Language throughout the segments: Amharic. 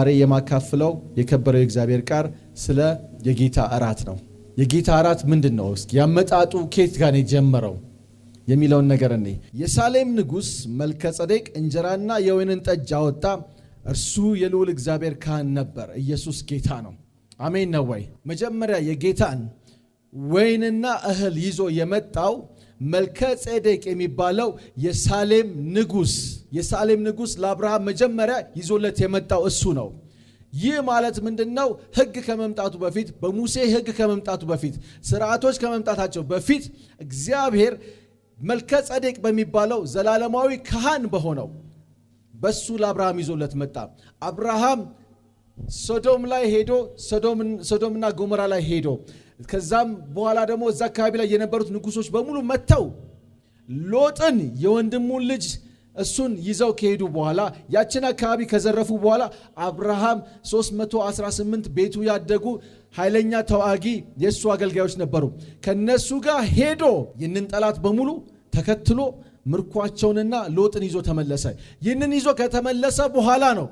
ዛሬ የማካፍለው የከበረው የእግዚአብሔር ቃል ስለ የጌታ እራት ነው። የጌታ እራት ምንድነው? እስኪ ያመጣጡ ከየት ጋር ነው የጀመረው የሚለውን ነገር እኔ የሳሌም ንጉስ መልከጼዴቅ እንጀራና የወይንን ጠጅ አወጣ። እርሱ የልዑል እግዚአብሔር ካህን ነበር። ኢየሱስ ጌታ ነው። አሜን ነው ወይ? መጀመሪያ የጌታን ወይንና እህል ይዞ የመጣው መልከጼዴቅ የሚባለው የሳሌም ንጉስ ለአብርሃም መጀመሪያ ይዞለት የመጣው እሱ ነው። ይህ ማለት ምንድነው? ሕግ ከመምጣቱ በፊት በሙሴ ሕግ ከመምጣቱ በፊት ሥርዓቶች ከመምጣታቸው በፊት እግዚአብሔር መልከጼዴቅ በሚባለው ዘላለማዊ ካህን በሆነው በሱ ለአብርሃም ይዞለት መጣ። አብርሃም ሶዶም ላይ ሄዶ ሶዶምና ጎሞራ ላይ ሄዶ ከዛም በኋላ ደግሞ እዛ አካባቢ ላይ የነበሩት ንጉሶች በሙሉ መተው ሎጥን የወንድሙን ልጅ እሱን ይዘው ከሄዱ በኋላ ያችን አካባቢ ከዘረፉ በኋላ አብርሃም 318 ቤቱ ያደጉ ኃይለኛ ተዋጊ የሱ አገልጋዮች ነበሩ። ከነሱ ጋር ሄዶ ይህንን ጠላት በሙሉ ተከትሎ ምርኳቸውንና ሎጥን ይዞ ተመለሰ። ይህንን ይዞ ከተመለሰ በኋላ ነው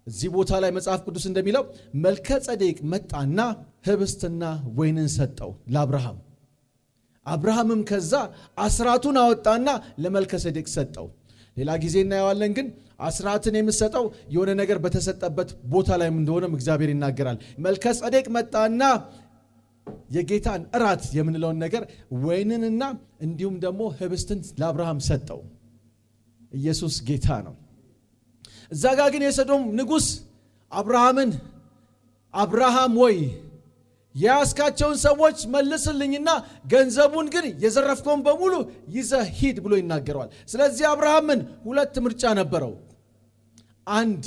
እዚህ ቦታ ላይ መጽሐፍ ቅዱስ እንደሚለው መልከጼዴቅ መጣና ህብስትና ወይንን ሰጠው ለአብርሃም። አብርሃምም ከዛ አስራቱን አወጣና ለመልከጼዴቅ ሰጠው። ሌላ ጊዜ እናየዋለን። ግን አስራትን የምሰጠው የሆነ ነገር በተሰጠበት ቦታ ላይ እንደሆነም እግዚአብሔር ይናገራል። መልከጼዴቅ መጣና የጌታን እራት የምንለውን ነገር ወይንንና እንዲሁም ደግሞ ህብስትን ለአብርሃም ሰጠው። ኢየሱስ ጌታ ነው። እዛ ጋር ግን የሰዶም ንጉስ አብርሃም ወይ ያስካቸውን ሰዎች መልስልኝና ገንዘቡን ግን የዘረፍከውን በሙሉ ይዘህ ሂድ ብሎ ይናገረዋል። ስለዚህ አብርሃምን ሁለት ምርጫ ነበረው። አንድ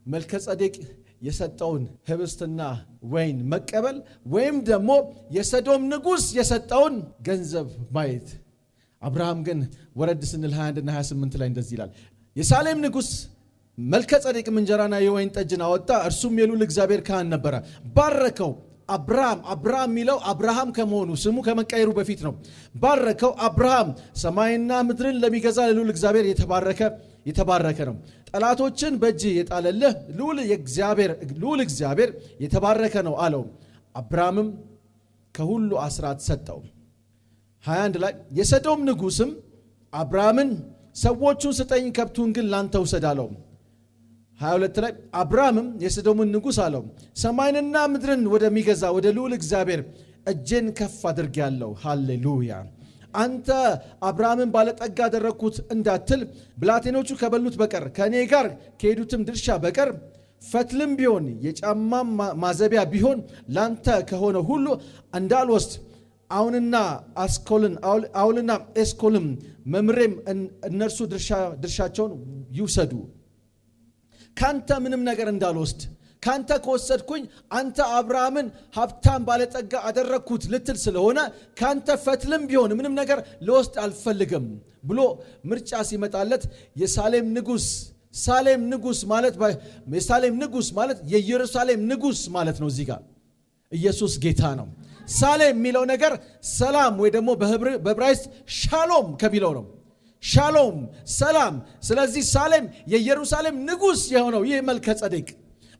መልከጼዴቅ የሰጠውን ህብስትና ወይን መቀበል ወይም ደግሞ የሰዶም ንጉስ የሰጠውን ገንዘብ ማየት። አብርሃም ግን ወረድ ስንል 21 እና 28 ላይ እንደዚህ ይላል። የሳሌም ንጉስ መልከጼዴቅም እንጀራና የወይን ጠጅን አወጣ። እርሱም የልዑል እግዚአብሔር ካህን ነበረ። ባረከው። አብርሃም የሚለው አብርሃም ከመሆኑ ስሙ ከመቀየሩ በፊት ነው። ባረከው። አብርሃም ሰማይና ምድርን ለሚገዛ ለልዑል እግዚአብሔር የተባረከ ነው። ጠላቶችን በእጅ የጣለልህ ልዑል እግዚአብሔር የተባረከ ነው አለው። አብርሃምም ከሁሉ አስራት ሰጠው። 21 ላይ የሰዶም ንጉስም አብርሃምን ሰዎቹን ስጠኝ፣ ከብቱን ግን ላንተ ውሰድ አለው። 22 ላይ አብርሃምም የሰዶምን ንጉስ አለው ሰማይንና ምድርን ወደሚገዛ ወደ ልዑል እግዚአብሔር እጄን ከፍ አድርጌአለሁ። ሃሌሉያ። አንተ አብርሃምን ባለጠጋ አደረግኩት እንዳትል ብላቴኖቹ ከበሉት በቀር ከእኔ ጋር ከሄዱትም ድርሻ በቀር ፈትልም ቢሆን የጫማም ማዘቢያ ቢሆን ላንተ ከሆነ ሁሉ እንዳልወስድ አውልና ኤስኮልም መምሬም እነርሱ ድርሻቸውን ይውሰዱ። ካንተ ምንም ነገር እንዳልወስድ፣ ካንተ ከወሰድኩኝ አንተ አብርሃምን ሀብታም ባለጠጋ አደረግኩት ልትል ስለሆነ ካንተ ፈትልም ቢሆን ምንም ነገር ልወስድ አልፈልግም ብሎ ምርጫ ሲመጣለት የሳሌም ንጉስ ማለት የኢየሩሳሌም ንጉስ ማለት ነው። እዚህ ጋር ኢየሱስ ጌታ ነው። ሳሌም የሚለው ነገር ሰላም ወይ ደግሞ በዕብራይስጥ ሻሎም ከሚለው ነው። ሻሎም ሰላም። ስለዚህ ሳሌም የኢየሩሳሌም ንጉስ የሆነው ይህ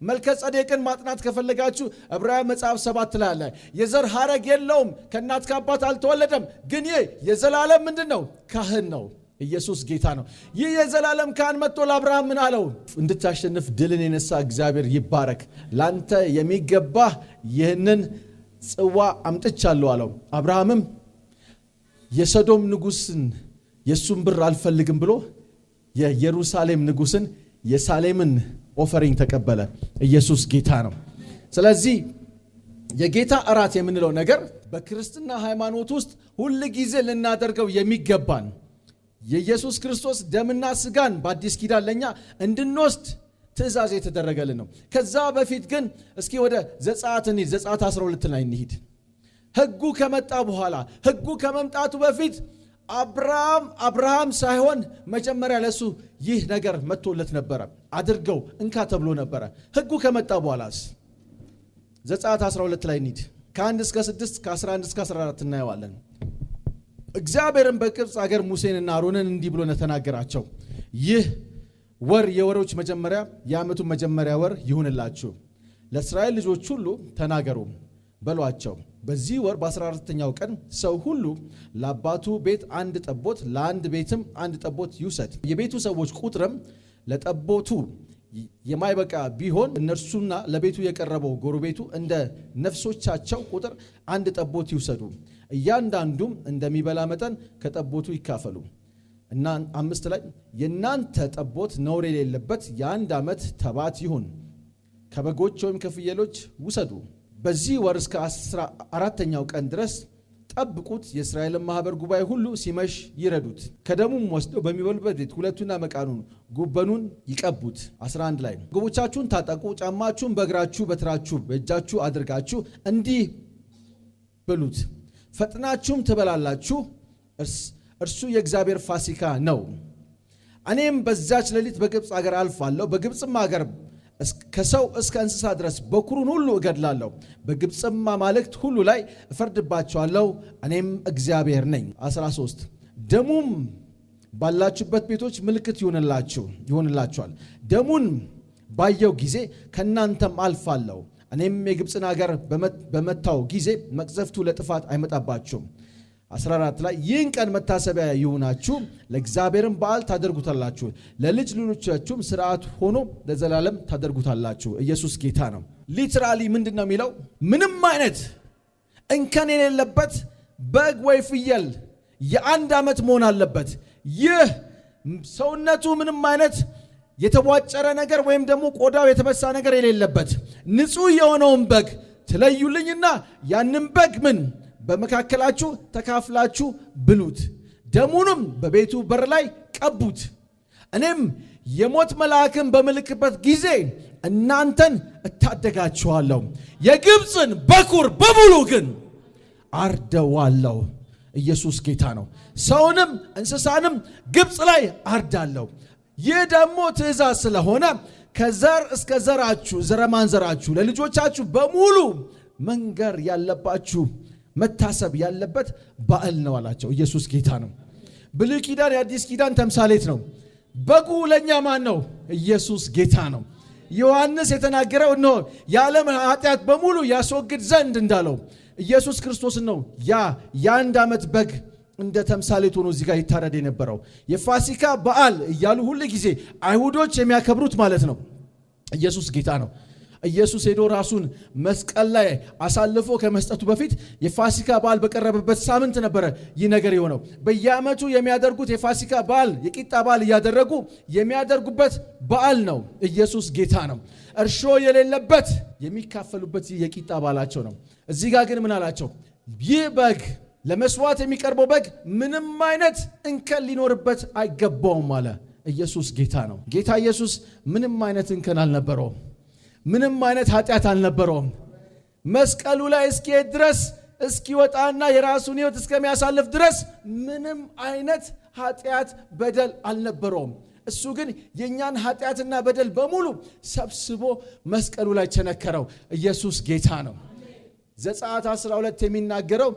መልከጼዴቅን ማጥናት ከፈለጋችሁ ዕብራውያን መጽሐፍ 7 ላይ አለ። የዘር ሐረግ የለውም፣ ከእናት ከአባት አልተወለደም፣ ግን ይህ የዘላለም ምንድነው? ካህን ነው። ኢየሱስ ጌታ ነው። ይህ የዘላለም ካህን መጥቶ ለአብርሃም ምን አለው? እንድታሸንፍ ድልን የነሳ እግዚአብሔር ይባረክ፣ ላንተ የሚገባ ይህንን ጽዋ አምጥቻለሁ አለው። አብርሃምም የሰዶም ንጉስን የሱን ብር አልፈልግም ብሎ የኢየሩሳሌም ንጉስን የሳሌምን ኦፈሪንግ ተቀበለ። ኢየሱስ ጌታ ነው። ስለዚህ የጌታ እራት የምንለው ነገር በክርስትና ሃይማኖት ውስጥ ሁል ጊዜ ልናደርገው የሚገባን የኢየሱስ ክርስቶስ ደምና ስጋን በአዲስ ኪዳን ለኛ እንድንወስድ ትእዛዝ የተደረገልን ነው። ከዛ በፊት ግን እስኪ ወደ ዘጸአት 12 ላይ እንሂድ። ሕጉ ከመጣ በኋላ ሕጉ ከመምጣቱ በፊት አብርሃም ሳይሆን መጀመሪያ ለሱ ይህ ነገር መጥቶለት ነበረ። አድርገው እንካ ተብሎ ነበረ። ሕጉ ከመጣ በኋላስ ዘጸአት 12 ላይ እንሂድ። ከ1 እስከ 6 ከ11 እስከ 14 እናየዋለን። እግዚአብሔርም በግብፅ አገር ሙሴንና አሮንን እንዲህ ብሎ ተናገራቸው። ይህ ወር የወሮች መጀመሪያ የዓመቱ መጀመሪያ ወር ይሁንላችሁ። ለእስራኤል ልጆች ሁሉ ተናገሩ በሏቸው፣ በዚህ ወር በ14ኛው ቀን ሰው ሁሉ ለአባቱ ቤት አንድ ጠቦት ለአንድ ቤትም አንድ ጠቦት ይውሰድ። የቤቱ ሰዎች ቁጥርም ለጠቦቱ የማይበቃ ቢሆን እነርሱና ለቤቱ የቀረበው ጎረቤቱ እንደ ነፍሶቻቸው ቁጥር አንድ ጠቦት ይውሰዱ። እያንዳንዱም እንደሚበላ መጠን ከጠቦቱ ይካፈሉ። እና 5 ላይ የእናንተ ጠቦት ነውር የሌለበት የ1 ዓመት ተባት ይሁን። ከበጎች ወይም ከፍየሎች ውሰዱ። በዚህ ወር እስከ 14ኛው ቀን ድረስ ጠብቁት። የእስራኤልን ማህበር ጉባኤ ሁሉ ሲመሽ ይረዱት። ከደሙም ወስደው በሚበሉበት ቤት ሁለቱና መቃኑን ጉበኑን ይቀቡት። 11 ላይ ጎቦቻችሁን ታጠቁ፣ ጫማችሁን በእግራችሁ በትራችሁ በእጃችሁ አድርጋችሁ እንዲህ ብሉት፣ ፈጥናችሁም ትበላላችሁ። እርሱ የእግዚአብሔር ፋሲካ ነው። እኔም በዛች ሌሊት በግብፅ አገር አልፋለሁ። በግብፅም አገር ከሰው እስከ እንስሳ ድረስ በኩሩን ሁሉ እገድላለሁ። በግብፅም አማልክት ሁሉ ላይ እፈርድባቸዋለሁ። እኔም እግዚአብሔር ነኝ። 13 ደሙም ባላችሁበት ቤቶች ምልክት ይሆንላችኋል። ደሙን ባየው ጊዜ ከእናንተም አልፋለሁ። እኔም የግብፅን አገር በመታው ጊዜ መቅዘፍቱ ለጥፋት አይመጣባችሁም። 14 ላይ ይህን ቀን መታሰቢያ ይሁናችሁ፣ ለእግዚአብሔርም በዓል ታደርጉታላችሁ፣ ለልጅ ልጆቻችሁም ሥርዓት ሆኖ ለዘላለም ታደርጉታላችሁ። ኢየሱስ ጌታ ነው። ሊትራሊ ምንድን ነው የሚለው? ምንም አይነት እንከን የሌለበት በግ ወይ ፍየል የ1 ዓመት መሆን አለበት። ይህ ሰውነቱ ምንም አይነት የተቧጨረ ነገር ወይም ደግሞ ቆዳው የተበሳ ነገር የሌለበት ንጹሕ የሆነውን በግ ትለዩልኝና ያንን በግ ምን በመካከላችሁ ተካፍላችሁ ብሉት፣ ደሙንም በቤቱ በር ላይ ቀቡት። እኔም የሞት መልአክን በምልክበት ጊዜ እናንተን እታደጋችኋለሁ፣ የግብፅን በኩር በሙሉ ግን አርደዋለሁ። ኢየሱስ ጌታ ነው። ሰውንም እንስሳንም ግብፅ ላይ አርዳለሁ። ይህ ደግሞ ትእዛዝ ስለሆነ ከዘር እስከ ዘራችሁ ዘረማንዘራችሁ ለልጆቻችሁ በሙሉ መንገር ያለባችሁ መታሰብ ያለበት በዓል ነው አላቸው። ኢየሱስ ጌታ ነው። ብሉይ ኪዳን የአዲስ ኪዳን ተምሳሌት ነው። በጉ ለኛ ማን ነው? ኢየሱስ ጌታ ነው። ዮሐንስ የተናገረው እነሆ የዓለም ኃጢአት በሙሉ ያስወግድ ዘንድ እንዳለው ኢየሱስ ክርስቶስን ነው። የ1 ዓመት በግ እንደ ተምሳሌት ሆኖ እዚህ ጋር ይታረድ የነበረው የፋሲካ በዓል እያሉ ሁሉ ጊዜ አይሁዶች የሚያከብሩት ማለት ነው። ኢየሱስ ጌታ ነው። ኢየሱስ ሄዶ ራሱን መስቀል ላይ አሳልፎ ከመስጠቱ በፊት የፋሲካ በዓል በቀረበበት ሳምንት ነበረ ይህ ነገር የሆነው። በየዓመቱ የሚያደርጉት የፋሲካ በዓል የቂጣ በዓል እያደረጉ የሚያደርጉበት በዓል ነው። ኢየሱስ ጌታ ነው። እርሾ የሌለበት የሚካፈሉበት የቂጣ በዓላቸው ነው። እዚህ ጋር ግን ምን አላቸው? ይህ በግ ለመስዋዕት የሚቀርበው በግ ምንም አይነት እንከን ሊኖርበት አይገባውም አለ። ኢየሱስ ጌታ ነው። ጌታ ኢየሱስ ምንም አይነት እንከን አልነበረውም። ምንም አይነት ኃጢአት አልነበረውም። መስቀሉ ላይ እስኪሄድ ድረስ እስኪወጣና የራሱን ሕይወት እስከሚያሳልፍ ድረስ ምንም አይነት ኃጢአት በደል አልነበረውም። እሱ ግን የእኛን ኃጢአትና በደል በሙሉ ሰብስቦ መስቀሉ ላይ ቸነከረው። ኢየሱስ ጌታ ነው። ዘጸአት 12 የሚናገረው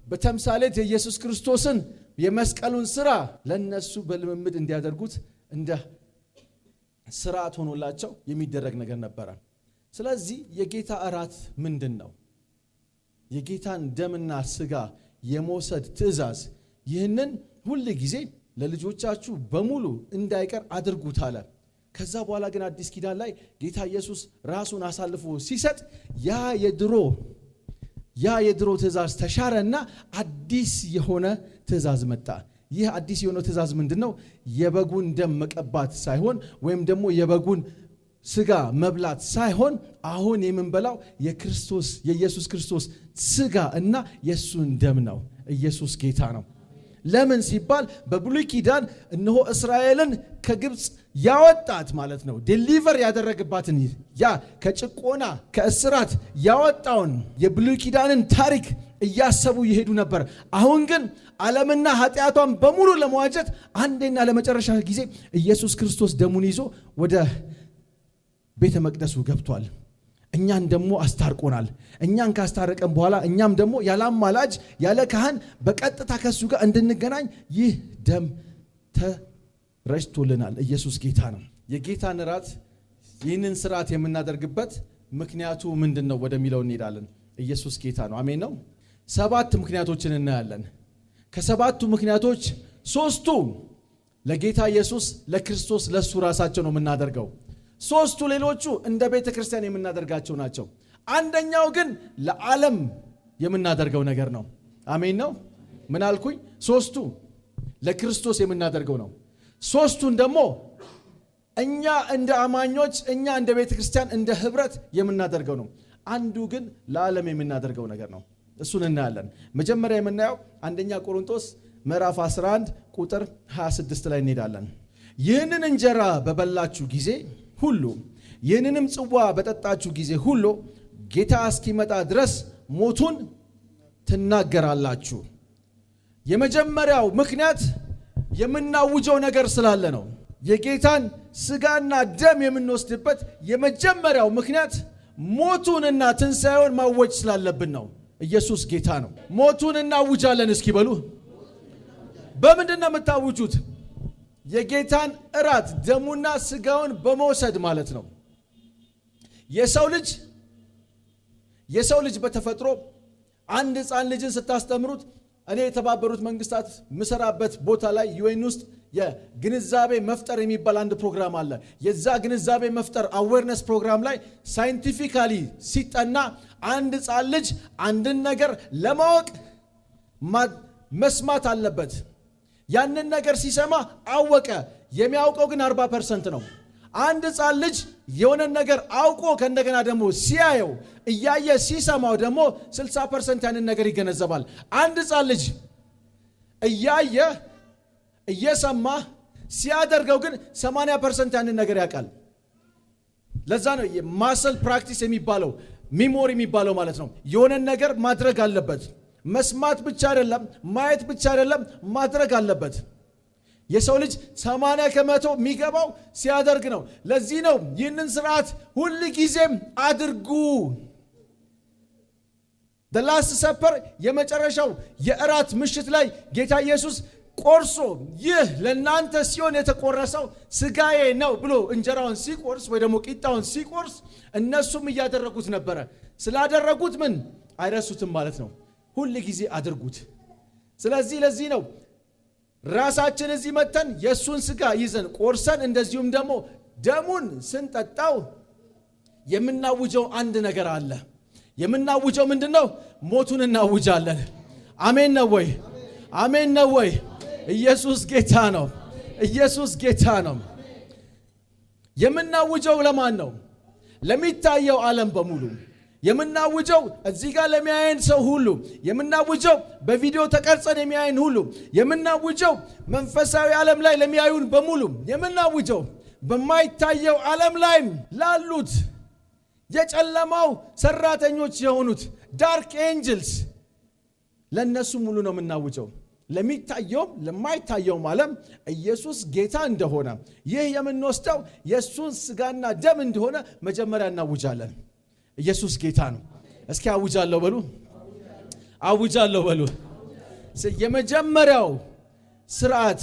በተምሳሌት የኢየሱስ ክርስቶስን የመስቀሉን ሥራ ለነሱ በልምምድ እንዲያደርጉት እንደ ስርዓት ሆኖላቸው የሚደረግ ነገር ነበረ። ስለዚህ የጌታ እራት ምንድን ነው? የጌታን ደምና ስጋ የመውሰድ ትእዛዝ፣ ይህንን ሁል ጊዜ ለልጆቻችሁ በሙሉ እንዳይቀር አድርጉት አለ። ከዛ በኋላ ግን አዲስ ኪዳን ላይ ጌታ ኢየሱስ ራሱን አሳልፎ ሲሰጥ ያ የድሮ ትእዛዝ ተሻረና አዲስ የሆነ ትእዛዝ መጣ። ይህ አዲስ የሆነው ትእዛዝ ምንድነው? የበጉን ደም መቀባት ሳይሆን ወይም ደግሞ የበጉን ስጋ መብላት ሳይሆን አሁን የምንበላው የኢየሱስ ክርስቶስ ስጋ እና የሱን ደም ነው። ኢየሱስ ጌታ ነው። ለምን ሲባል በብሉይ ኪዳን እነሆ እስራኤልን ከግብፅ ያወጣት ማለት ነው ዴሊቨር ያደረገባትን ከጭቆና ከእስራት ያወጣውን የብሉይ ኪዳንን ታሪክ እያሰቡ ይሄዱ ነበር። አሁን ግን ዓለምና ኃጢአቷን በሙሉ ለመዋጀት አንዴና ለመጨረሻ ጊዜ ኢየሱስ ክርስቶስ ደሙን ይዞ ወደ ቤተ መቅደሱ ገብቷል። እኛን ደግሞ አስታርቆናል። እኛን ካስታረቀን በኋላ እኛም ደግሞ ያለ አማላጅ ያለ ካህን በቀጥታ ከሱ ጋር እንድንገናኝ ይህ ደም ተረጭቶልናል። ኢየሱስ ጌታ ነው። የጌታን እራት ይህንን ስርዓት የምናደርግበት ምክንያቱ ምንድን ነው ወደሚለው እንሄዳለን። ኢየሱስ ጌታ ነው። አሜን ነው። 7 ምክንያቶችን እናያለን። ከ7ቱ ምክንያቶች 3ቱ ለጌታ ኢየሱስ ለክርስቶስ ለሱ ራሳቸው ነው የምናደርገው። 3ቱ ሌሎቹ እንደ ቤተ ክርስቲያን የምናደርጋቸው ናቸው። አንደኛው ግን ለዓለም የምናደርገው ነገር ነው። አሜን ነው። ምን አልኩኝ? 3ቱ ለክርስቶስ የምናደርገው ነው። 3ቱን ደግሞ እኛ እንደ አማኞች እኛ እንደ ቤተ ክርስቲያን እንደ ህብረት የምናደርገው ነው። አንዱ ግን ለዓለም የምናደርገው ነገር ነው። እሱን እናያለን። መጀመሪያ የምናየው አንደኛ ቆሮንቶስ ምዕራፍ 11 ቁጥር 26 ላይ እንሄዳለን። ይህንን እንጀራ በበላችሁ ጊዜ ሁሉ ይህንንም ጽዋ በጠጣችሁ ጊዜ ሁሉ ጌታ እስኪመጣ ድረስ ሞቱን ትናገራላችሁ። የመጀመሪያው ምክንያት የምናውጀው ነገር ስላለ ነው። የጌታን ስጋና ደም የምንወስድበት የመጀመሪያው ምክንያት ሞቱንና ትንሣኤውን ማወጅ ስላለብን ነው። ኢየሱስ ጌታ ነው። ሞቱን እናውጃለን። እስኪ በሉ። በምንድን ነው የምታውጁት? የጌታን እራት ደሙና ስጋውን በመውሰድ ማለት ነው። የሰው ልጅ በተፈጥሮ አንድ ሕፃን ልጅን ስታስተምሩት እኔ የተባበሩት መንግስታት ምሰራበት ቦታ ላይ ዩኤን ውስጥ የግንዛቤ መፍጠር የሚባል አንድ ፕሮግራም አለ። የዛ ግንዛቤ መፍጠር አዌርነስ ፕሮግራም ላይ ሳይንቲፊካሊ ሲጠና አንድ ሕፃን ልጅ አንድን ነገር ለማወቅ መስማት አለበት። ያንን ነገር ሲሰማ አወቀ። የሚያውቀው ግን 40% ነው። አንድ ሕፃን ልጅ የሆነ ነገር አውቆ ከእንደገና ደግሞ ሲያየው እያየ ሲሰማው ደግሞ 60% ያንን ነገር ይገነዘባል። አንድ ሕፃን ልጅ እያየ እየሰማ ሲያደርገው ግን 80% ያንን ነገር ያውቃል። ለዛ ነው ማሰል ፕራክቲስ የሚባለው ሚሞሪ የሚባለው ማለት ነው። የሆነ ነገር ማድረግ አለበት። መስማት ብቻ አይደለም፣ ማየት ብቻ አይደለም፣ ማድረግ አለበት። የሰው ልጅ 80% የሚገባው ሲያደርግ ነው። ለዚህ ነው ይህንን ስርዓት ሁል ጊዜም አድርጉ። the last supper የመጨረሻው የእራት ምሽት ላይ ጌታ ኢየሱስ ቆርሶ ይህ ለናንተ ሲሆን የተቆረሰው ስጋዬ ነው ብሎ እንጀራውን ሲቆርስ ወይ ደግሞ ቂጣውን ሲቆርስ እነሱም እያደረጉት ነበረ። ስላደረጉት ምን አይረሱትም ማለት ነው። ሁል ጊዜ አድርጉት። ስለዚህ ለዚህ ነው ራሳችን እዚህ መተን የሱን ስጋ ይዘን ቆርሰን እንደዚሁም ደግሞ ደሙን ስንጠጣው የምናውጀው አንድ ነገር አለ። የምናውጀው ምንድነው? ሞቱን እናውጃለን። አሜን ነው ወይ? አሜን ነው ወይ? ኢየሱስ ጌታ ነው። ኢየሱስ ጌታ ነው። የምናውጀው ለማን ነው? ለሚታየው ዓለም በሙሉ የምናውጀው እዚህ ጋር ለሚያየን ሰው ሁሉ፣ የምናውጀው በቪዲዮ ተቀርጸን የሚያየን ሁሉ፣ የምናውጀው መንፈሳዊ ዓለም ላይ ለሚያዩን በሙሉ፣ የምናውጀው በማይታየው ዓለም ላይ ላሉት የጨለማው ሰራተኞች የሆኑት ዳርክ ኤንጅልስ ለነሱ ሙሉ ነው የምናውጀው። ለሚታየውም ለማይታየውም ዓለም ኢየሱስ ጌታ እንደሆነ ይህ የምንወስደው የሱን ስጋና ደም እንደሆነ መጀመሪያ እናውጃለን። ኢየሱስ ጌታ ነው። እስኪ አውጃለሁ በሉ። አውጃለሁ በሉ። የመጀመሪያው ስርዓት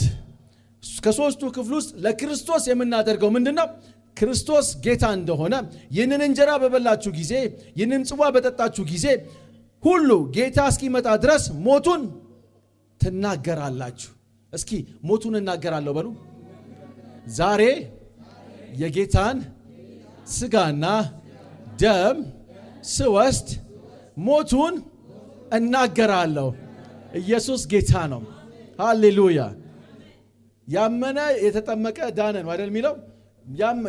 ከሶስቱ ክፍል ውስጥ ለክርስቶስ የምናደርገው ምንድነው? ክርስቶስ ጌታ እንደሆነ ይህንን እንጀራ በበላችሁ ጊዜ ይህንን ጽዋ በጠጣችሁ ጊዜ ሁሉ ጌታ እስኪመጣ ድረስ ሞቱን ትናገራላችሁ። እስኪ ሞቱን እናገራለሁ በሉ። ዛሬ የጌታን ስጋና ደም ስወስድ ሞቱን እናገራለሁ። ኢየሱስ ጌታ ነው። ሃሌሉያ። ያመነ የተጠመቀ ዳነ ነው አይደል የሚለው?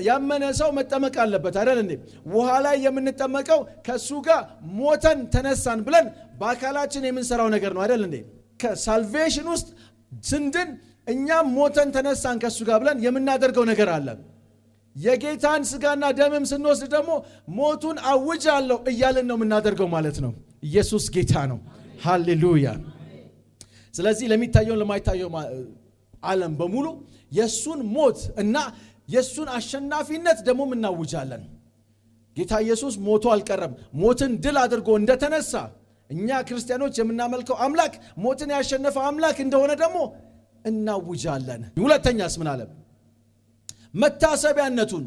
ያመነ ሰው መጠመቅ አለበት አይደል እንዴ? ውሃ ላይ የምንጠመቀው ከሱ ጋር ሞተን ተነሳን ብለን በአካላችን የምንሰራው ነገር ነው አይደል እንዴ? ከሳልቬሽን ውስጥ ስንድን እኛም ሞተን ተነሳን ከሱ ጋር ብለን የምናደርገው ነገር አለ። የጌታን ስጋና ደምም ስንወስድ ደግሞ ሞቱን አውጃለሁ እያልን ነው የምናደርገው ማለት ነው። ኢየሱስ ጌታ ነው። ሃሌሉያ። ስለዚህ ለሚታየው ለማይታየው ዓለም በሙሉ የሱን ሞት እና የሱን አሸናፊነት ደግሞ እናውጃለን። ጌታ ኢየሱስ ሞቶ አልቀረም። ሞትን ድል አድርጎ እንደተነሳ እኛ ክርስቲያኖች የምናመልከው አምላክ ሞትን ያሸነፈ አምላክ እንደሆነ ደግሞ እናውጃለን። ሁለተኛስ ምን አለ? መታሰቢያነቱን።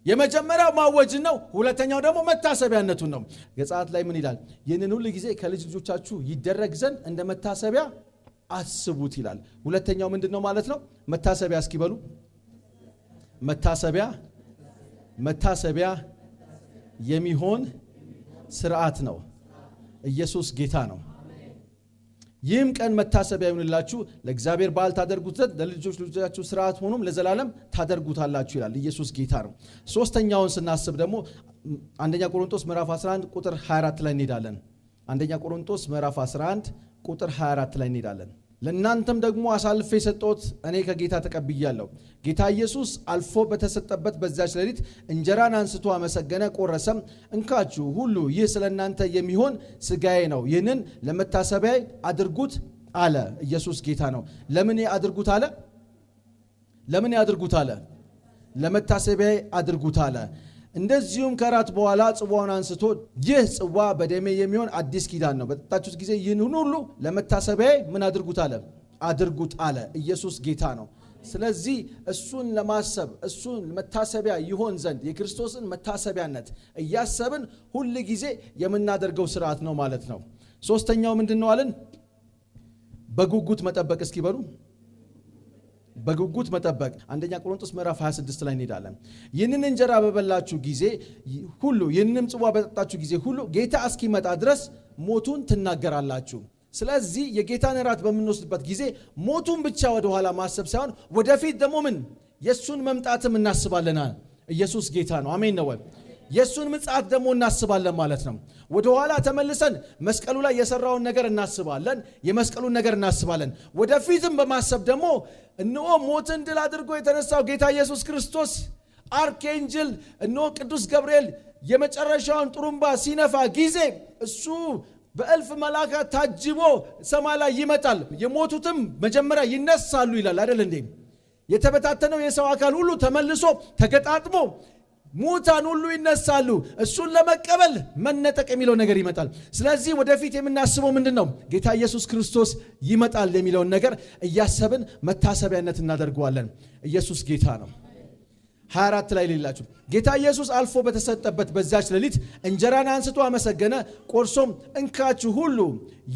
የመጀመሪያው ማወጅ ነው፣ ሁለተኛው ደግሞ መታሰቢያነቱን ነው። ዘጸአት ላይ ምን ይላል? ይህንን ሁሉ ጊዜ ከልጅ ልጆቻችሁ ይደረግ ዘንድ እንደ መታሰቢያ አስቡት ይላል። ሁለተኛው ምንድነው ማለት ነው? መታሰቢያ እስኪበሉ መታሰቢያ የሚሆን ስርዓት ነው። ኢየሱስ ጌታ ነው። ይህም ቀን መታሰቢያ ይሁንላችሁ፣ ለእግዚአብሔር በዓል ታደርጉት ዘንድ ለልጆች ልጆቻችሁ ስርዓት ሆኖም ለዘላለም ታደርጉታላችሁ ይላል። ኢየሱስ ጌታ ነው። ሶስተኛውን ስናስብ ደግሞ አንደኛ ቆሮንቶስ ምዕራፍ 11 ቁጥር 24 ላይ እንሄዳለን። አንደኛ ቆሮንቶስ ምዕራፍ 11 ቁጥር 24 ላይ እንሄዳለን። ለእናንተም ደግሞ አሳልፌ የሰጠሁት እኔ ከጌታ ተቀብያለሁ። ጌታ ኢየሱስ አልፎ በተሰጠበት በዚያች ሌሊት እንጀራን አንስቶ አመሰገነ፣ ቆረሰም፣ እንካችሁ ሁሉ ይህ ስለ እናንተ የሚሆን ሥጋዬ ነው፣ ይህንን ለመታሰቢያ አድርጉት አለ። ኢየሱስ ጌታ ነው። ለምን አድርጉት አለ? ለመታሰቢያ አድርጉት አለ። እንደዚሁም ከራት በኋላ ጽዋውን አንስቶ ይህ ጽዋ በደሜ የሚሆን አዲስ ኪዳን ነው፣ በጠጣችሁት ጊዜ ይህን ሁሉ ለመታሰቢያ ምን አድርጉት አለ። ኢየሱስ ጌታ ነው። ስለዚህ እሱን ለማሰብ እሱን መታሰቢያ ይሆን ዘንድ የክርስቶስን መታሰቢያነት እያሰብን ሁል ጊዜ የምናደርገው ስርዓት ነው ማለት ነው። ሶስተኛው ምንድነው አለን? በጉጉት መጠበቅ። እስኪ በሉ በጉጉት መጠበቅ። አንደኛ ቆሮንቶስ ምዕራፍ 26 ላይ እንሄዳለን። ይህንን እንጀራ በበላችሁ ጊዜ ሁሉ ይህንንም ጽዋ በጠጣችሁ ጊዜ ሁሉ ጌታ እስኪመጣ ድረስ ሞቱን ትናገራላችሁ። ስለዚህ የጌታን እራት በምንወስድበት ጊዜ ሞቱን ብቻ ወደ ኋላ ማሰብ ሳይሆን ወደፊት ደግሞ የእሱን መምጣትም እናስባለናል። ኢየሱስ ጌታ ነው። አሜን ነው። የእሱን ምጽአት ደግሞ እናስባለን ማለት ነው። ወደ ኋላ ተመልሰን መስቀሉ ላይ የሰራውን ነገር እናስባለን፣ የመስቀሉን ነገር እናስባለን። ወደፊትም በማሰብ ደግሞ እነሆ ሞትን ድል አድርጎ የተነሳው ጌታ ኢየሱስ ክርስቶስ አርክኤንጅል እነሆ ቅዱስ ገብርኤል የመጨረሻውን ጥሩምባ ሲነፋ ጊዜ እሱ በእልፍ መላእክት ታጅቦ ሰማይ ላይ ይመጣል። የሞቱትም መጀመሪያ ይነሳሉ ይላል አይደል እንዴ? የተበታተነው የሰው አካል ሁሉ ተመልሶ ተገጣጥሞ ሙታን ሁሉ ይነሳሉ። እሱን ለመቀበል መነጠቅ የሚለው ነገር ይመጣል። ስለዚህ ወደፊት የምናስበው ምንድነው? ጌታ ኢየሱስ ክርስቶስ ይመጣል የሚለውን ነገር እያሰብን መታሰቢያነት እናደርገዋለን። ኢየሱስ ጌታ ነው። 24 ላይ ሌላችሁ ጌታ ኢየሱስ አልፎ በተሰጠበት በዛች ሌሊት እንጀራን አንስቶ አመሰገነ፣ ቆርሶም እንካችሁ ሁሉ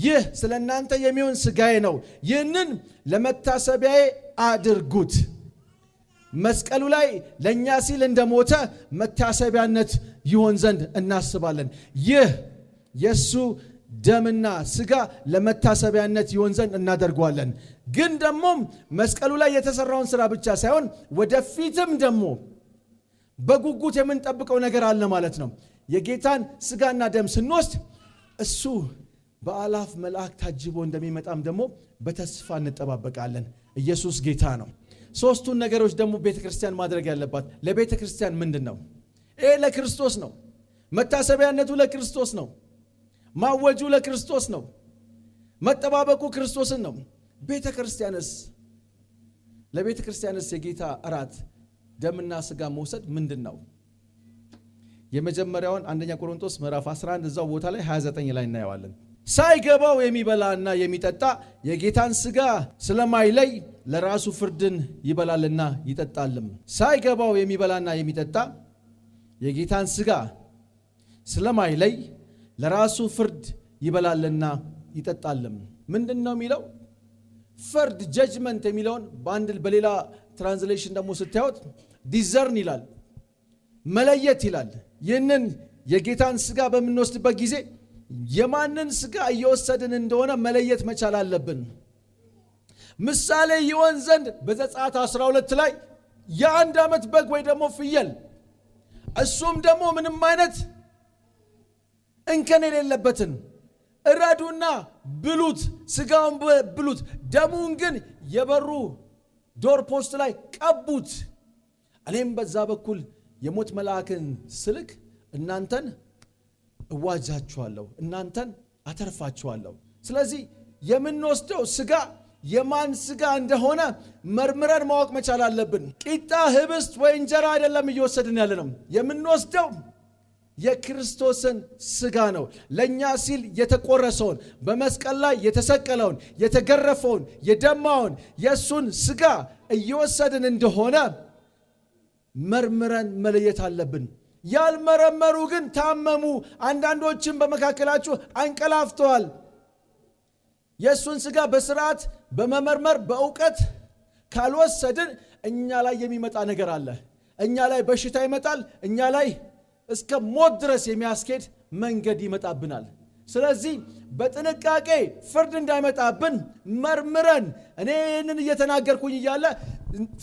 ይህ ስለ እናንተ የሚሆን ሥጋዬ ነው፣ ይህንን ለመታሰቢያዬ አድርጉት። መስቀሉ ላይ ለእኛ ሲል እንደሞተ መታሰቢያነት ይሆን ዘንድ እናስባለን። ይህ የእሱ ደምና ሥጋ ለመታሰቢያነት ይሆን ዘንድ እናደርገዋለን። ግን ደግሞ መስቀሉ ላይ የተሰራውን ሥራ ብቻ ሳይሆን ወደፊትም ደግሞ በጉጉት የምንጠብቀው ነገር አለ ማለት ነው። የጌታን ሥጋና ደም ስንወስድ እሱ በአላፍ መልአክ ታጅቦ እንደሚመጣም ደግሞ በተስፋ እንጠባበቃለን። ኢየሱስ ጌታ ነው። ሶስቱን ነገሮች ደግሞ ቤተ ክርስቲያን ማድረግ ያለባት ለቤተ ክርስቲያን ምንድን ነው? ይሄ ለክርስቶስ ነው። መታሰቢያነቱ ለክርስቶስ ነው። ማወጁ ለክርስቶስ ነው። መጠባበቁ ክርስቶስን ነው። ቤተ ክርስቲያንስ ለቤተ ክርስቲያንስ የጌታ እራት ደምና ሥጋ መውሰድ ምንድን ነው? የመጀመሪያውን አንደኛ ቆሮንቶስ ምዕራፍ 11 እዛው ቦታ ላይ 29 ላይ እናየዋለን። ሳይገባው የሚበላና የሚጠጣ የጌታን ሥጋ ስለማይለይ ለራሱ ፍርድን ይበላልና ይጠጣልም። ሳይገባው የሚበላና የሚጠጣ የጌታን ሥጋ ስለማይለይ ለራሱ ፍርድ ይበላልና ይጠጣልም። ምንድን ነው የሚለው? ፍርድ ጀጅመንት የሚለውን በሌላ ትራንስሌሽን ደግሞ ስታዩት ዲዘርን ይላል፣ መለየት ይላል። ይህንን የጌታን ሥጋ በምንወስድበት ጊዜ የማንን ሥጋ እየወሰድን እንደሆነ መለየት መቻል አለብን። ምሳሌ ይሆን ዘንድ በዘጸአት 12 ላይ የ1 ዓመት በግ ወይ ደግሞ ፍየል፣ እሱም ደግሞ ምንም አይነት እንከን የሌለበትን እረዱና ብሉት፣ ሥጋውን ብሉት፣ ደሙን ግን የበሩ ዶር ፖስት ላይ ቀቡት። እኔም በዛ በኩል የሞት መልአክን ስልክ እናንተን እዋጃችኋለሁ፣ እናንተን አተርፋችኋለሁ። ስለዚህ የምንወስደው ሥጋ የማን ሥጋ እንደሆነ መርምረን ማወቅ መቻል አለብን። ቂጣ፣ ህብስት ወይ እንጀራ አይደለም እየወሰድን ያለ ነው። የምንወስደው የክርስቶስን ሥጋ ነው። ለእኛ ሲል የተቆረሰውን፣ በመስቀል ላይ የተሰቀለውን፣ የተገረፈውን፣ የደማውን የእሱን ሥጋ እየወሰድን እንደሆነ መርምረን መለየት አለብን። ያልመረመሩ ግን ታመሙ። አንዳንዶችም በመካከላችሁ አንቀላፍተዋል። የእሱን ሥጋ በስርዓት በመመርመር በእውቀት ካልወሰድን እኛ ላይ የሚመጣ ነገር አለ። እኛ ላይ በሽታ ይመጣል። እኛ ላይ እስከ ሞት ድረስ የሚያስኬድ መንገድ ይመጣብናል። ስለዚህ በጥንቃቄ ፍርድ እንዳይመጣብን መርምረን እኔ ይህንን እየተናገርኩኝ እያለ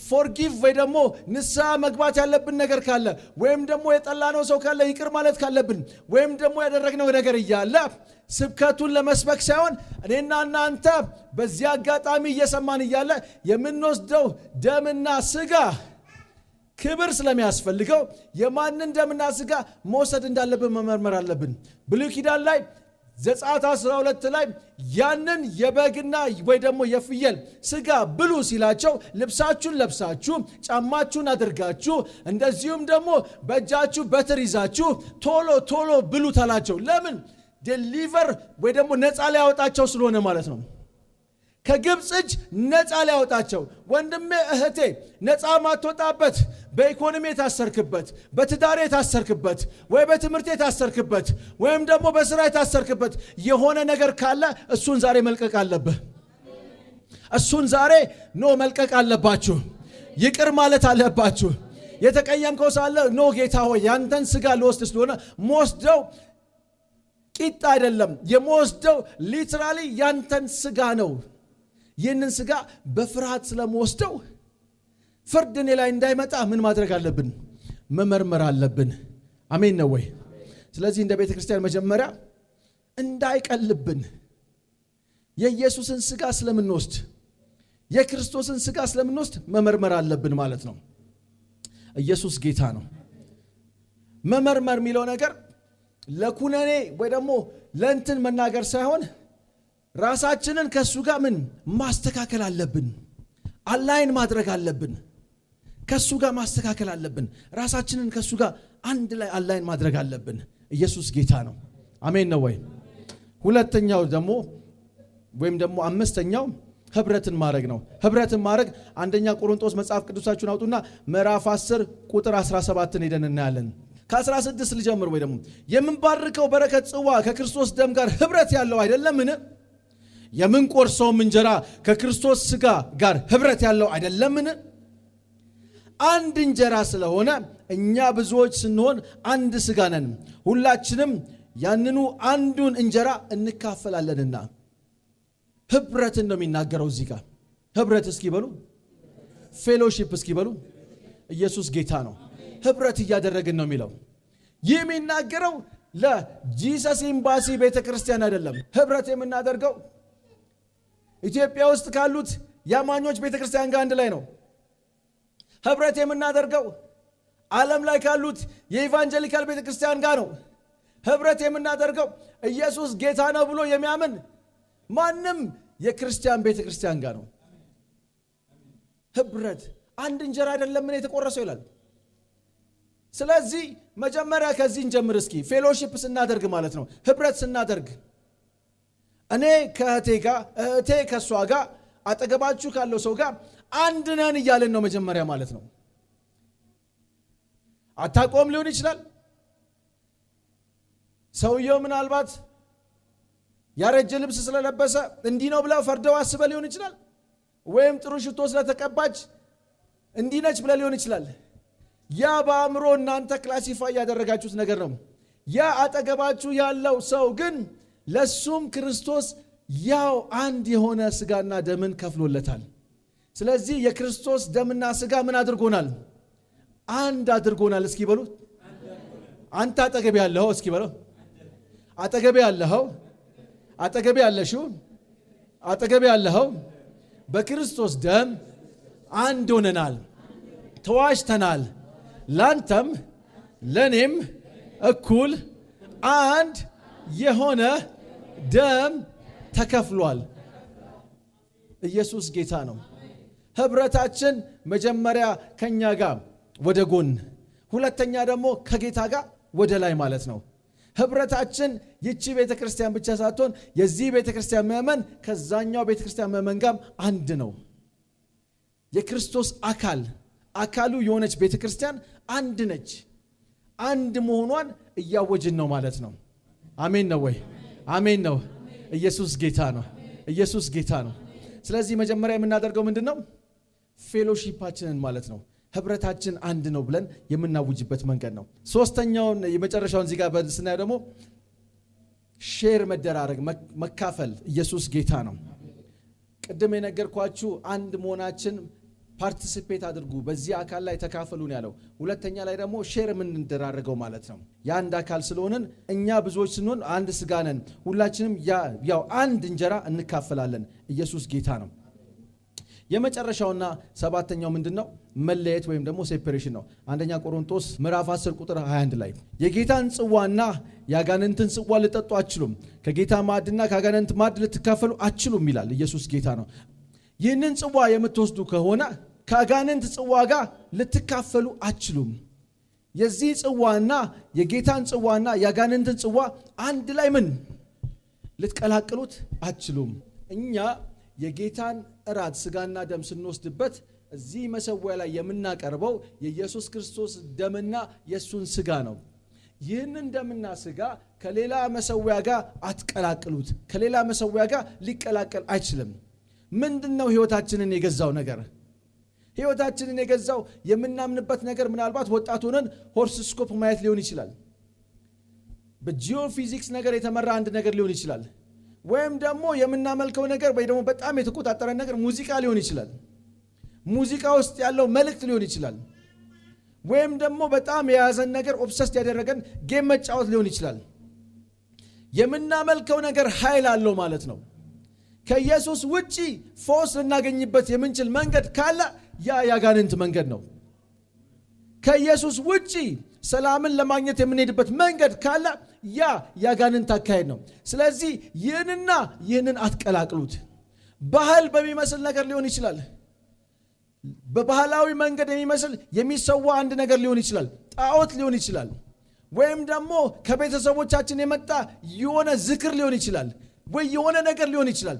ፎርጊቭ ወይ ደግሞ ንስሐ መግባት ያለብን ነገር ካለ ወይም ደግሞ የጠላነው ሰው ካለ ይቅር ማለት ካለብን ወይም ደግሞ ያደረግነው ነገር እያለ ስብከቱን ለመስበክ ሳይሆን እኔና እናንተ በዚህ አጋጣሚ እየሰማን እያለ የምንወስደው ደምና ሥጋ ክብር ስለሚያስፈልገው የማንን ደምና ሥጋ መውሰድ እንዳለብን መመርመር አለብን። ብሉይ ኪዳን ላይ ዘጸአት 12 ላይ ያንን የበግና ወይ ደግሞ የፍየል ሥጋ ብሉ ሲላቸው ልብሳችሁን ለብሳችሁ ጫማችሁን አድርጋችሁ እንደዚሁም ደግሞ በእጃችሁ በትር ይዛችሁ ቶሎ ቶሎ ብሉ ታላቸው። ለምን? ዴሊቨር ወይ ደግሞ ነፃ ሊያወጣቸው ስለሆነ ማለት ነው። ከግብፅ እጅ ነፃ ሊያወጣቸው። ወንድሜ እህቴ፣ ነፃ ማትወጣበት በኢኮኖሚ የታሰርክበት፣ በትዳር የታሰርክበት፣ ወይ በትምህርት የታሰርክበት ወይም ደግሞ በስራ የታሰርክበት የሆነ ነገር ካለ እሱን ዛሬ መልቀቅ አለብህ። እሱን ዛሬ መልቀቅ አለባችሁ። ይቅር ማለት አለባችሁ። የተቀየምከው ሳለ ጌታ ሆይ ያንተን ሥጋ ልወስድ ስለሆነ መወስደው ቂጣ አይደለም፣ የመወስደው ሊትራሊ ያንተን ሥጋ ነው። ይህንን ሥጋ በፍርሃት ስለመወስደው ፍርድ እኔ ላይ እንዳይመጣ ምን ማድረግ አለብን? መመርመር አለብን። አሜን ነው ወይ? ስለዚህ እንደ ቤተ ክርስቲያን መጀመሪያ እንዳይቀልብን የኢየሱስን ሥጋ ስለምንወስድ የክርስቶስን ሥጋ ስለምንወስድ መመርመር አለብን ማለት ነው። ኢየሱስ ጌታ ነው። መመርመር የሚለው ነገር ለኩነኔ ወይ ደግሞ ለእንትን መናገር ሳይሆን ራሳችንን ከሱ ጋር ምን ማስተካከል አለብን? አላይን ማድረግ አለብን። ከሱ ጋር ማስተካከል አለብን። ራሳችንን ከሱ ጋር አንድ ላይ አላይን ማድረግ አለብን። ኢየሱስ ጌታ ነው። አሜን ነው ወይ? ሁለተኛው ደግሞ ወይም ደግሞ አምስተኛው ህብረትን ማድረግ ነው። ህብረትን ማድረግ አንደኛ ቆሮንቶስ መጽሐፍ ቅዱሳችሁን አውጡና ምዕራፍ 10 ቁጥር 17 ሄደን እናያለን። ከ16 ልጀምር። ወይ ደግሞ የምንባርከው በረከት ጽዋ ከክርስቶስ ደም ጋር ህብረት ያለው አይደለምን? የምንቆርሰውም እንጀራ ከክርስቶስ ሥጋ ጋር ህብረት ያለው አይደለምን? አንድ እንጀራ ስለሆነ እኛ ብዙዎች ስንሆን አንድ ሥጋ ነን፣ ሁላችንም ያንኑ አንዱን እንጀራ እንካፈላለንና። ህብረትን ነው የሚናገረው እዚህ ጋር። ህብረት እስኪ በሉ፣ ፌሎሺፕ እስኪ በሉ። ኢየሱስ ጌታ ነው። ህብረት እያደረግን ነው የሚለው። ይህ የሚናገረው ለጂሰስ ኤምባሲ ቤተክርስቲያን አይደለም። ህብረት የምናደርገው ኢትዮጵያ ውስጥ ካሉት የአማኞች ቤተክርስቲያን ጋር አንድ ላይ ነው። ህብረት የምናደርገው ዓለም ላይ ካሉት የኢቫንጀሊካል ቤተክርስቲያን ጋር ነው። ህብረት የምናደርገው ኢየሱስ ጌታ ነው ብሎ የሚያምን ማንም የክርስቲያን ቤተክርስቲያን ጋር ነው። ህብረት አንድ እንጀራ አይደለም ምን የተቆረሰው ይላል። ስለዚህ መጀመሪያ ከዚህ እንጀምር እስኪ። ፌሎሺፕ ስናደርግ ማለት ነው፣ ህብረት ስናደርግ እኔ ከእህቴ ጋር፣ እህቴ ከእሷ ጋር፣ አጠገባችሁ ካለው ሰው ጋር አንድ ነን እያለን ነው መጀመሪያ ማለት ነው። አታቆም ሊሆን ይችላል። ሰውየው ምናልባት ያረጀ ልብስ ስለለበሰ እንዲህ ነው ብለው ፈርደው አስበ ሊሆን ይችላል። ወይም ጥሩ ሽቶ ስለተቀባች እንዲህ ነች ብለ ሊሆን ይችላል። ያ በአእምሮ እናንተ ክላሲፋይ ያደረጋችሁት ነገር ነው። ያ አጠገባችሁ ያለው ሰው ግን ለሱም ክርስቶስ ያው አንድ የሆነ ሥጋና ደምን ከፍሎለታል። ስለዚህ የክርስቶስ ደምና ሥጋ ምን አድርጎናል? አንድ አድርጎናል። እስኪ በሉ አንተ አጠገብ ያለኸው እስኪ በሉ አጠገብ ያለኸው፣ አጠገብ ያለሽው፣ አጠገብ ያለኸው በክርስቶስ ደም አንድ ሆነናል፣ ተዋጅተናል። ላንተም ለኔም እኩል አንድ የሆነ ደም ተከፍሏል። ኢየሱስ ጌታ ነው። ህብረታችን መጀመሪያ ከኛ ጋር ወደ ጎን፣ ሁለተኛ ደግሞ ከጌታ ጋር ወደ ላይ ማለት ነው። ህብረታችን ይቺ ቤተክርስቲያን ብቻ ሳትሆን የዚህ ቤተክርስቲያን ምእመን ከዛኛው ቤተክርስቲያን ምእመን ጋር አንድ ነው። የክርስቶስ አካል አካሉ የሆነች ቤተክርስቲያን አንድ ነች። አንድ መሆኗን እያወጅን ነው ማለት ነው። አሜን ነው ወይ? አሜን ነው። ኢየሱስ ጌታ ነው። ኢየሱስ ጌታ ነው። ስለዚህ መጀመሪያ የምናደርገው ምንድነው? ፌሎሺፓችንን ማለት ነው፣ ህብረታችን አንድ ነው ብለን የምናውጅበት መንገድ ነው። ሶስተኛውን የመጨረሻውን እዚህ ጋር ስናየው ደግሞ ሼር መደራረግ፣ መካፈል። ኢየሱስ ጌታ ነው። ቅድም የነገርኳችሁ አንድ መሆናችን ፓርቲሲፔት አድርጉ፣ በዚህ አካል ላይ ተካፈሉን ያለው። ሁለተኛ ላይ ደግሞ ሼር የምንደራረገው ማለት ነው። የአንድ አካል ስለሆንን እኛ ብዙዎች ስንሆን አንድ ስጋ ነን፣ ሁላችንም ያው አንድ እንጀራ እንካፈላለን። ኢየሱስ ጌታ ነው። የመጨረሻውና ሰባተኛው ምንድነው? መለየት ወይም ደግሞ ሴፐሬሽን ነው። አንደኛ ቆሮንቶስ ምዕራፍ 10 ቁጥር 21 ላይ የጌታን ጽዋና የአጋንንትን ጽዋ ልጠጡ አትችሉም፣ ከጌታ ማዕድና ከአጋንንት ማዕድ ልትካፈሉ አትችሉም ይላል። ኢየሱስ ጌታ ነው። ይህንን ጽዋ የምትወስዱ ከሆነ ከአጋንንት ጽዋ ጋር ልትካፈሉ አትችሉም። የዚህ ጽዋና የጌታን ጽዋና የአጋንንትን ጽዋ አንድ ላይ ምን ልትቀላቅሉት አትችሉም። እኛ የጌታን እራት ስጋና ደም ስንወስድበት እዚህ መሰዊያ ላይ የምናቀርበው የኢየሱስ ክርስቶስ ደምና የሱን ስጋ ነው። ይህንን ደምና ስጋ ከሌላ መሰዊያ ጋር አትቀላቅሉት። ከሌላ መሰዊያ ጋር ሊቀላቀል አይችልም። ምንድነው ህይወታችንን የገዛው ነገር? ህይወታችንን የገዛው የምናምንበት ነገር ምናልባት ወጣት ሆነን ሆርስስኮፕ ማየት ሊሆን ይችላል። በጂኦፊዚክስ ነገር የተመራ አንድ ነገር ሊሆን ይችላል። ወይም ደግሞ የምናመልከው ነገር ወይ ደግሞ በጣም የተቆጣጠረ ነገር ሙዚቃ ሊሆን ይችላል። ሙዚቃ ውስጥ ያለው መልእክት ሊሆን ይችላል። ወይም ደግሞ በጣም የያዘን ነገር ኦብሰስድ ያደረገን ጌም መጫወት ሊሆን ይችላል። የምናመልከው ነገር ኃይል አለው ማለት ነው። ከኢየሱስ ውጪ ፎስ ልናገኝበት የምንችል መንገድ ካለ ያ ያጋንንት መንገድ ነው። ከኢየሱስ ውጪ ሰላምን ለማግኘት የምንሄድበት መንገድ ካለ ያ ያጋንንት አካሄድ ነው። ስለዚህ ይህንን አትቀላቅሉት። ባህል በሚመስል ነገር ሊሆን ይችላል። በባህላዊ መንገድ የሚመስል የሚሰዋ አንድ ነገር ሊሆን ይችላል። ጣዖት ሊሆን ይችላል። ወይም ደግሞ ከቤተሰቦቻችን የመጣ የሆነ ዝክር ሊሆን ይችላል። ወይ የሆነ ነገር ሊሆን ይችላል።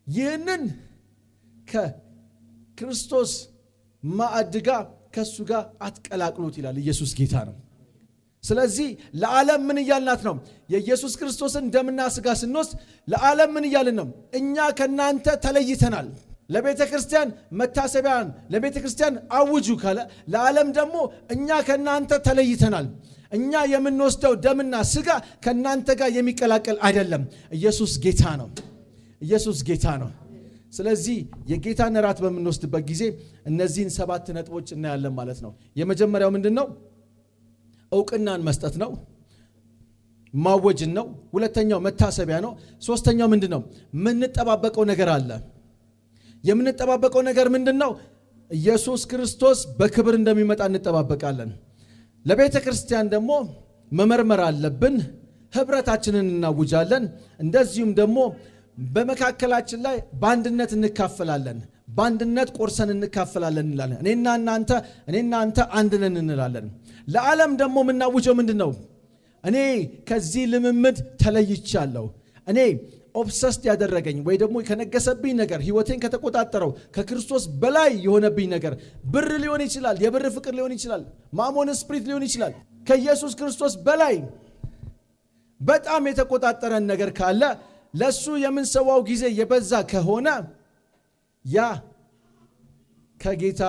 ይህንን ከክርስቶስ ማዕድ ጋር ከሱ ጋር አትቀላቅሉት ይላል። ኢየሱስ ጌታ ነው። ስለዚህ ለዓለም ምን እያልናት ነው? የኢየሱስ ክርስቶስን ደምና ስጋ ስንወስድ ለዓለም ምን እያልን ነው? እኛ ከናንተ ተለይተናል። ለቤተ ክርስቲያን መታሰቢያን ለቤተ ክርስቲያን አውጁ ካለ ለዓለም ደግሞ እኛ ከናንተ ተለይተናል። እኛ የምንወስደው ደምና ስጋ ከናንተ ጋር የሚቀላቀል አይደለም። ኢየሱስ ጌታ ነው። ኢየሱስ ጌታ ነው። ስለዚህ የጌታን እራት በምንወስድበት ጊዜ እነዚህን 7 ነጥቦች እናያለን ማለት ነው። የመጀመሪያው ምንድነው? ዕውቅናን መስጠት ነው፣ ማወጅን ነው። ሁለተኛው መታሰቢያ ነው። ሶስተኛው ምንድነው? የምንጠባበቀው ነገር አለ። የምንጠባበቀው ነገር ምንድነው? ኢየሱስ ክርስቶስ በክብር እንደሚመጣ እንጠባበቃለን። ለቤተ ክርስቲያን ደግሞ መመርመር አለብን። ህብረታችንን እናውጃለን። እንደዚሁም ደግሞ በመካከላችን ላይ በአንድነት እንካፈላለን። በአንድነት ቆርሰን እንካፈላለን እንላለን። እኔና እናንተ አንድ ነን እንላለን። ለዓለም ደግሞ የምናውጀው ምንድነው? እኔ ከዚህ ልምምድ ተለይቻለሁ። እኔ ኦብሰስድ ያደረገኝ ወይ ደግሞ ከነገሰብኝ ነገር ህይወቴን ከተቆጣጠረው ከክርስቶስ በላይ የሆነብኝ ነገር ብር ሊሆን ይችላል፣ የብር ፍቅር ሊሆን ይችላል፣ ማሞን ስፕሪት ሊሆን ይችላል። ከኢየሱስ ክርስቶስ በላይ በጣም የተቆጣጠረን ነገር ካለ ለሱ የምንሰዋው ጊዜ የበዛ ከሆነ ያ ከጌታ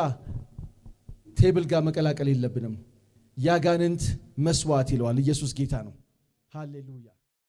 ቴብል ጋር መቀላቀል የለብንም። ያጋንንት መስዋዕት ይለዋል። ኢየሱስ ጌታ ነው። ሃሌሉያ።